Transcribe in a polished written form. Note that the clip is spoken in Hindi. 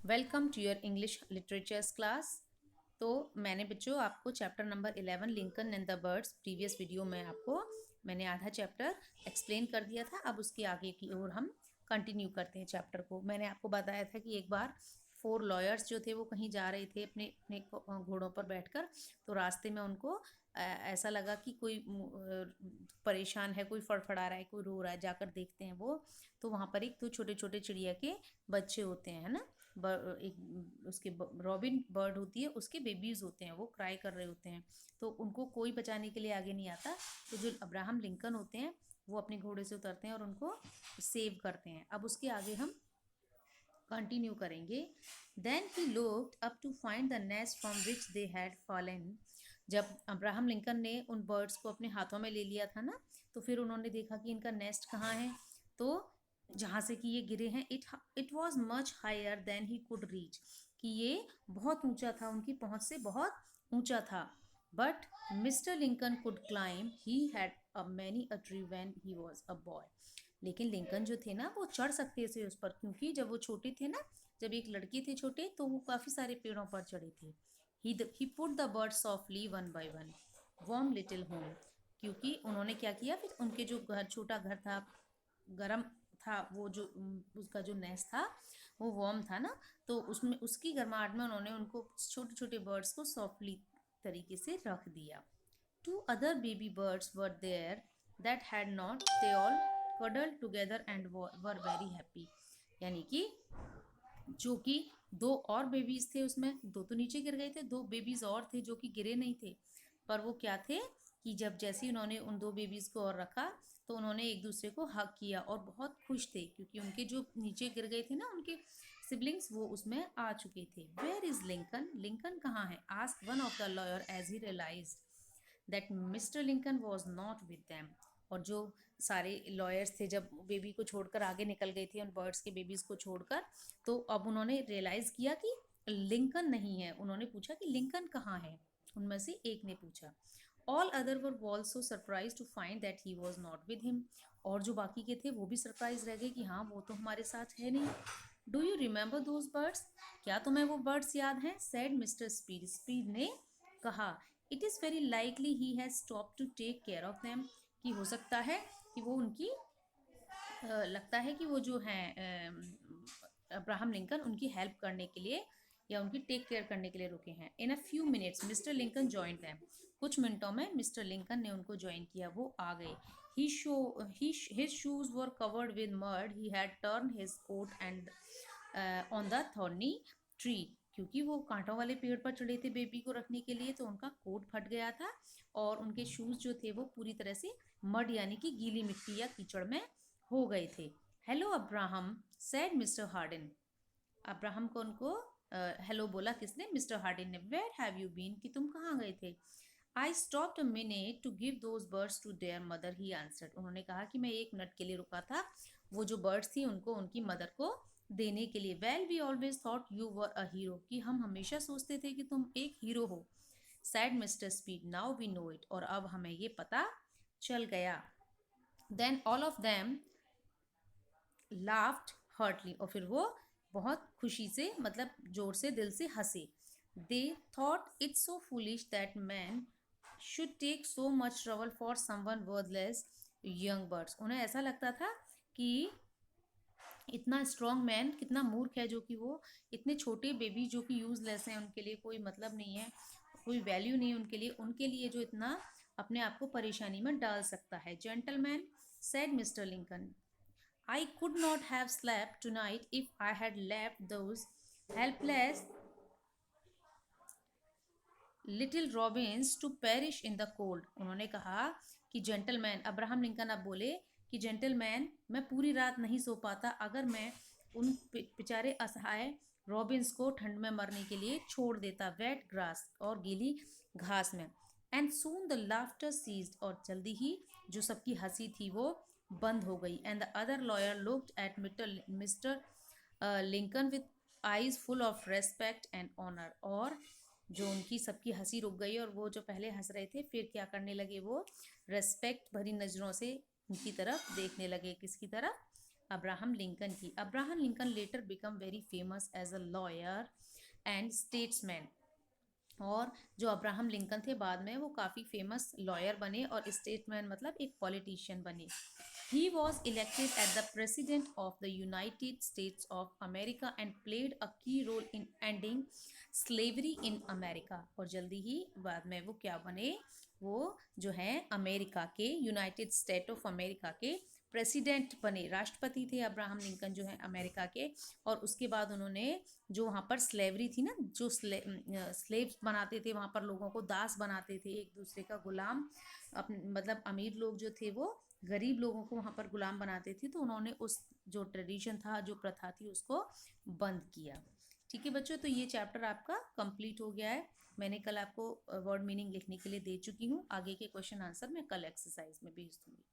Welcome to your English literatures class. तो मैंने बच्चों आपको chapter number 11 Lincoln and the birds previous video में आपको मैंने आधा चैप्टर एक्सप्लेन कर दिया था। अब उसके आगे की ओर हम कंटिन्यू करते हैं चैप्टर को। मैंने आपको बताया था कि एक बार 4 लॉयर्स जो थे वो कहीं जा रहे थे अपने अपने घोड़ों पर बैठकर। तो रास्ते में उनको ऐसा लगा कि कोई परेशान है, कोई फड़फड़ा रहा है, कोई रो रहा है। जाकर देखते हैं वो, तो वहाँ पर एक 2 छोटे छोटे चिड़िया के बच्चे होते हैं, है ना। एक उसके रॉबिन बर्ड होती है, उसके बेबीज होते हैं, वो क्राई कर रहे होते हैं। तो उनको कोई बचाने के लिए आगे नहीं आता। तो जो अब्राहम लिंकन होते हैं वो अपने घोड़े से उतरते हैं और उनको सेव करते हैं। अब उसके आगे हम कंटिन्यू करेंगे। Then he looked up to find the nest from which they had fallen. जब अब्राहम लिंकन ने उन बर्ड्स को अपने हाथों में ले लिया था ना, तो फिर उन्होंने देखा कि इनका नेस्ट कहाँ है। तो जहाँ से कि ये गिरे हैं, it was much higher than he could reach, कि ये बहुत ऊंचा था, उनकी पहुंच से बहुत ऊंचा था। But mister Lincoln could climb, he had a many a tree when he was a boy. लेकिन लिंकन जो थे ना वो चढ़ सकते थे उस पर, क्योंकि जब वो छोटे थे ना, जब एक लड़के थे छोटे, तो वो काफ़ी सारे पेड़ों पर चढ़े थे। He put the bird softly one by one warm little home. क्योंकि उन्होंने क्या किया, फिर उनके जो घर, छोटा घर था, गरम था, वो जो उसका जो नेस्ट था वो वार्म था ना, तो उसमें उसकी गर्माहट में उन्होंने उनको छोटे छोटे बर्ड्स को सॉफ्टली तरीके से रख दिया। Two other baby birds were there that had not. They all cuddled together and were very happy. यानी कि जो कि 2 और बेबीज थे उसमें, 2 तो नीचे गिर गए थे, 2 बेबीज और थे जो कि गिरे नहीं थे। पर वो क्या थे कि जब जैसे ही उन्होंने उन 2 बेबीज को और रखा, तो उन्होंने एक दूसरे को हग किया और बहुत खुश थे, क्योंकि उनके जो नीचे गिर गए थे ना उनके सिबलिंग्स, वो उसमें आ चुके थे। वेयर इज लिंकन, लिंकन कहाँ है, asked one of the lawyer as he realised that mister Lincoln was not with them. और जो सारे लॉयर्स थे, जब बेबी को छोड़कर आगे निकल गए थे, उन बर्ड्स के बेबीज को छोड़कर, तो अब उन्होंने रियलाइज किया कि लिंकन नहीं है। उन्होंने पूछा कि लिंकन कहाँ है, उनमें से एक ने पूछा। All other were also surprise to find that he was not with him. और जो बाकी के थे वो भी सरप्राइज रह गए कि हाँ, वो तो हमारे साथ है नहीं। Do you remember those birds, क्या तुम्हें वो बर्ड्स याद हैं, सेड मिस्टर स्पीड। स्पीड ने कहा, it is very likely he has stop to take care of them, कि हो सकता है कि वो उनकी लगता है कि वो जो हैं अब्राहम लिंकन उनकी हेल्प करने के लिए या उनकी टेक केयर करने के लिए रुके हैं। In a few minutes Mr Lincoln join them. कुछ मिनटों में मिस्टर लिंकन ने उनको ज्वाइन किया, वो आ गए। His shoes were covered with mud. He had turned his coat and on the thorny tree. क्योंकि वो कांटों वाले पेड़ पर चढ़े थे बेबी को रखने के लिए, तो उनका कोट फट गया था और उनके शूज जो थे वो पूरी तरह से मड यानी कि गीली मिट्टी या कीचड़ में हो गए थे। Hello Abraham, said mister Hardin. Abraham को उनको हेलो बोला किसने, मिस्टर हार्डिन ने। वेयर हैव यू बीन, कि तुम कहाँ गए थे। I stopped a minute to give those birds to their mother, he answered. उन्होंने कहा कि मैं 1 मिनट के लिए रुका था, वो जो बर्ड्स थी उनको उनकी मदर को देने के लिए। Well we always thought you were a hero, कि हम हमेशा सोचते थे कि तुम एक हीरो हो। Said mister Speed, now we know it, और अब हमें ये पता चल गया। Then all of them laughed heartily, और फिर वो बहुत खुशी से, मतलब जोर से, दिल से हंसे। They thought it's so foolish that man should take so much trouble for someone worthless young birds. उन्हें ऐसा लगता था कि इतना स्ट्रॉन्ग मैन कितना मूर्ख है, जो कि वो इतने छोटे बेबी जो कि यूजलेस हैं, उनके लिए कोई मतलब नहीं है, कोई वैल्यू नहीं है उनके लिए जो इतना अपने आप को परेशानी में डाल सकता है। Gentleman, said mister Lincoln, I could not have slept tonight if I had left those helpless little robins to perish in the cold. उन्होंने कहा कि जेंटलमैन, अब्राहम लिंकन अब बोले कि जेंटलमैन, मैं पूरी रात नहीं सो पाता अगर मैं उन बेचारे असहाय रॉबिन्स को ठंड में मरने के लिए छोड़ देता, वेट ग्रास, और गीली घास में। And soon the laughter ceased, और जल्दी ही जो सबकी हंसी थी वो बंद हो गई। And the other lawyer looked at mister Lincoln with eyes full of respect and honour. और जो उनकी सबकी हंसी रुक गई, और वो जो पहले हंस रहे थे फिर क्या करने लगे, वो रेस्पेक्ट भरी नज़रों से उनकी तरफ देखने लगे। किसकी तरफ, अब्राहम लिंकन की। Abraham Lincoln later become very famous as a lawyer and statesman. और जो अब्राहम लिंकन थे बाद में वो काफ़ी फेमस लॉयर बने और स्टेटमैन मतलब एक पॉलिटिशियन बने। He was elected at the president of the United States of America and played a key role in ending slavery in America. और जल्दी ही बाद में वो क्या बने, वो जो है अमेरिका के, यूनाइटेड स्टेट ऑफ अमेरिका के प्रेसिडेंट बने, राष्ट्रपति थे अब्राहम लिंकन जो है अमेरिका के। और उसके बाद उन्होंने जो वहाँ पर स्लेवरी थी ना, जो स्लेव्स बनाते थे वहाँ पर, लोगों को दास बनाते थे, एक दूसरे का गुलाम, मतलब अमीर लोग जो थे वो गरीब लोगों को वहाँ पर गुलाम बनाते थे, तो उन्होंने उस जो ट्रेडिशन था, जो प्रथा थी, उसको बंद किया। ठीक है बच्चों, तो ये चैप्टर आपका कंप्लीट हो गया है। मैंने कल आपको वर्ड मीनिंग लिखने के लिए दे चुकी हूँ। आगे के क्वेश्चन आंसर मैं कल एक्सरसाइज में भेज दूँगी।